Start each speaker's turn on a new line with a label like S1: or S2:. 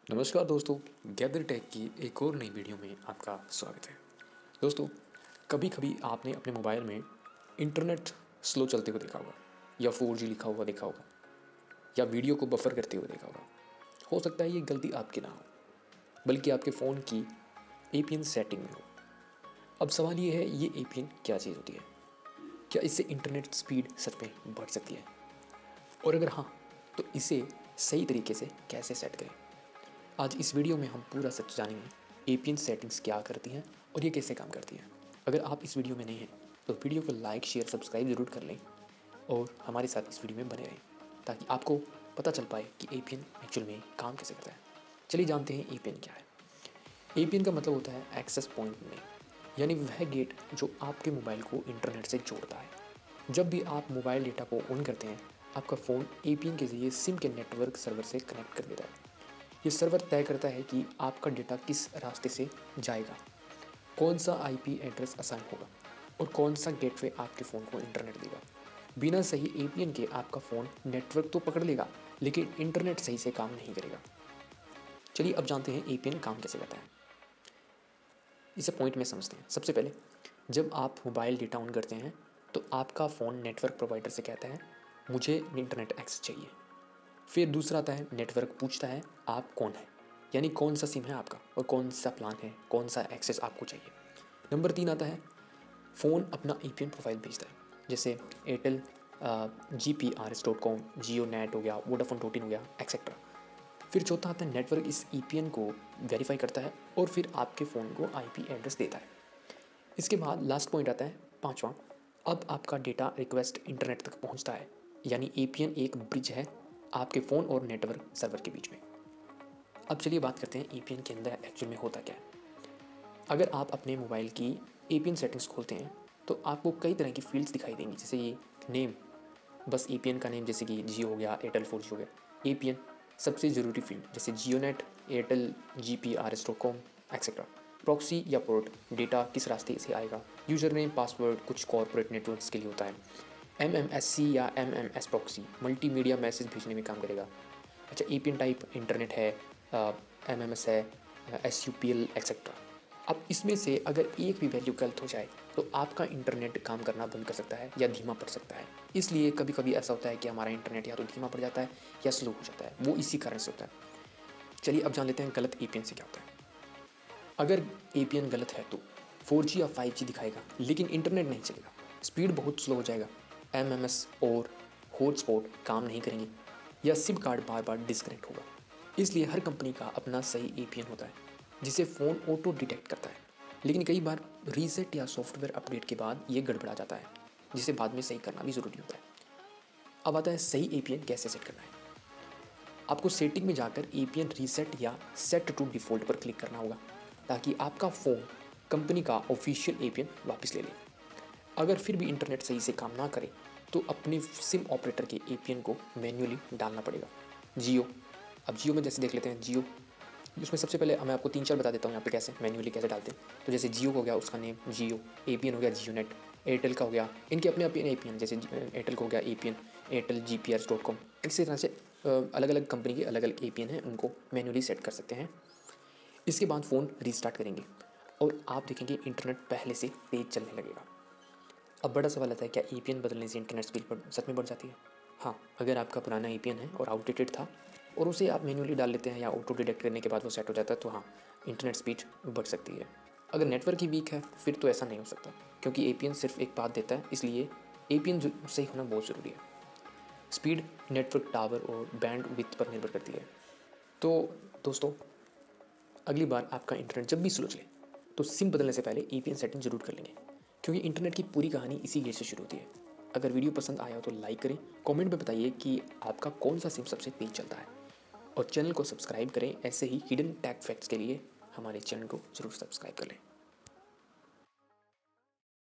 S1: नमस्कार दोस्तों, gather take की एक और नई वीडियो में आपका स्वागत है। दोस्तों, कभी कभी आपने अपने मोबाइल में इंटरनेट स्लो चलते हुए देखा होगा या 4G लिखा हुआ देखा होगा या वीडियो को बफर करते हुए देखा होगा। हो सकता है ये गलती आपकी ना हो, बल्कि आपके फ़ोन की APN सेटिंग में हो। अब सवाल ये है, ये APN क्या चीज़ होती है? क्या इससे इंटरनेट स्पीड सच में बढ़ सकती है? और अगर हाँ, तो इसे सही तरीके से कैसे सेट करें? आज इस वीडियो में हम पूरा सच जानेंगे APN सेटिंग्स क्या करती हैं और ये कैसे काम करती हैं। अगर आप इस वीडियो में नहीं हैं तो वीडियो को लाइक शेयर सब्सक्राइब ज़रूर कर लें और हमारे साथ इस वीडियो में बने रहें ताकि आपको पता चल पाए कि APN एक्चुअल में काम कैसे करता है। चलिए जानते हैं APN क्या है। APN का मतलब होता है एक्सेस पॉइंट नेम, यानी वह गेट जो आपके मोबाइल को इंटरनेट से जोड़ता है। जब भी आप मोबाइल डेटा को ऑन करते हैं, आपका फ़ोन APN के ज़रिए सिम के नेटवर्क सर्वर से कनेक्ट कर देता है। ये सर्वर तय करता है कि आपका डेटा किस रास्ते से जाएगा, कौन सा IP एड्रेस असाइन होगा और कौन सा गेटवे आपके फ़ोन को इंटरनेट देगा। बिना सही APN के आपका फ़ोन नेटवर्क तो पकड़ लेगा, लेकिन इंटरनेट सही से काम नहीं करेगा। चलिए अब जानते हैं APN काम कैसे करता है। इसे पॉइंट में समझते हैं। सबसे पहले, जब आप मोबाइल डेटा ऑन करते हैं तो आपका फ़ोन नेटवर्क प्रोवाइडर से कहता है, मुझे इंटरनेट एक्सेस चाहिए। फिर दूसरा आता है, नेटवर्क पूछता है आप कौन है, यानी कौन सा सिम है आपका और कौन सा प्लान है, कौन सा एक्सेस आपको चाहिए। नंबर 3 आता है, फ़ोन अपना APN प्रोफाइल भेजता है, जैसे एयरटेल GPRS.com, जियो नेट हो गया, वोडाफोन 14 हो गया, एक्सेट्रा। फिर चौथा आता है, नेटवर्क इस APN को वेरीफाई करता है और फिर आपके फ़ोन को IP एड्रेस देता है। इसके बाद लास्ट पॉइंट आता है, पाँचवा, अब आपका डेटा रिक्वेस्ट इंटरनेट तक पहुंचता है, यानी APN एक ब्रिज है आपके फ़ोन और नेटवर्क सर्वर के बीच में। अब चलिए बात करते हैं APN के अंदर एक्चुअल में होता क्या है। अगर आप अपने मोबाइल की APN सेटिंग्स खोलते हैं तो आपको कई तरह की फील्ड्स दिखाई देंगी, जैसे ये नेम, बस APN का नेम, जैसे कि जियो हो गया, एयरटेल 4G हो गया। APN सबसे ज़रूरी फील्ड, जैसे Jio net, Airtel GPRS.com etcetera. Proxy या पोर्ट, डेटा किस रास्ते से आएगा। यूज़र नेम, पासवर्ड कुछ कॉर्पोरेट नेटवर्क्स के लिए होता है। MMSC या MMS प्रॉक्सी मल्टीमीडिया मैसेज भेजने में काम करेगा। अच्छा, APN टाइप इंटरनेट है, MMS है, SUPL एक्सेट्रा। अब इसमें से अगर एक भी वैल्यू गलत हो जाए तो आपका इंटरनेट काम करना बंद कर सकता है या धीमा पड़ सकता है। इसलिए कभी कभी ऐसा होता है कि हमारा इंटरनेट या तो धीमा पड़ जाता है या स्लो हो जाता है, वो इसी कारण से होता है। चलिए अब जान लेते हैं गलत APN से क्या होता है। अगर APN गलत है तो 4G या 5G दिखाएगा लेकिन इंटरनेट नहीं चलेगा, स्पीड बहुत स्लो हो जाएगा, MMS और हॉटस्पॉट काम नहीं करेंगे या सिम कार्ड बार बार डिस्कनेक्ट होगा। इसलिए हर कंपनी का अपना सही APN होता है जिसे फ़ोन ऑटो डिटेक्ट करता है, लेकिन कई बार रीसेट या सॉफ्टवेयर अपडेट के बाद ये गड़बड़ा जाता है, जिसे बाद में सही करना भी ज़रूरी होता है। अब आता है सही APN कैसे सेट करना है। आपको सेटिंग में जाकर APN रीसेट या सेट टू डिफ़ॉल्ट पर क्लिक करना होगा ताकि आपका फ़ोन कंपनी का ऑफिशियल APN वापस ले ले। अगर फिर भी इंटरनेट सही से काम ना करे तो अपने सिम ऑपरेटर के APN को मैन्युअली डालना पड़ेगा। जियो, अब जियो में जैसे देख लेते हैं। जियो, उसमें सबसे पहले मैं आपको 3-4 बता देता हूँ यहाँ पे कैसे मैन्युअली कैसे डालते हैं। तो जैसे जियो हो गया, उसका नेम जियो, APN हो गया जियो नेट। एयरटेल का हो गया, इनके अपने अपने APN, जैसे एयरटेल को हो गया APN एयरटेल GPRS.com। इसी तरह से अलग अलग कंपनी के अलग अलग APN हैं, उनको मैन्युअली सेट कर सकते हैं। इसके बाद फ़ोन रीस्टार्ट करेंगे और आप देखेंगे इंटरनेट पहले से तेज़ चलने लगेगा। अब बड़ा सवाल आता है, क्या APN बदलने से इंटरनेट स्पीड सच में बढ़ जाती है? हाँ, अगर आपका पुराना APN है और आउटडेटेड था और उसे आप मैन्युअली डाल लेते हैं या ऑटो डिटेक्ट करने के बाद वो सेट हो जाता है, तो हाँ, इंटरनेट स्पीड बढ़ सकती है। अगर नेटवर्क ही वीक है फिर तो ऐसा नहीं हो सकता, क्योंकि APN सिर्फ एक बात देता है, इसलिए APN सही होना बहुत ज़रूरी है। स्पीड नेटवर्क टावर और बैंड विड्थ पर निर्भर करती है। तो दोस्तों, अगली बार आपका इंटरनेट जब भी स्लो चले तो सिम बदलने से पहले APN सेटिंग जरूर कर लेंगे, क्योंकि इंटरनेट की पूरी कहानी इसी गेट से शुरू होती है। अगर वीडियो पसंद आया हो तो लाइक करें, कमेंट में बताइए कि आपका कौन सा सिम सबसे तेज चलता है और चैनल को सब्सक्राइब करें। ऐसे ही हिडन टेक फैक्ट्स के लिए हमारे चैनल को जरूर सब्सक्राइब कर लें।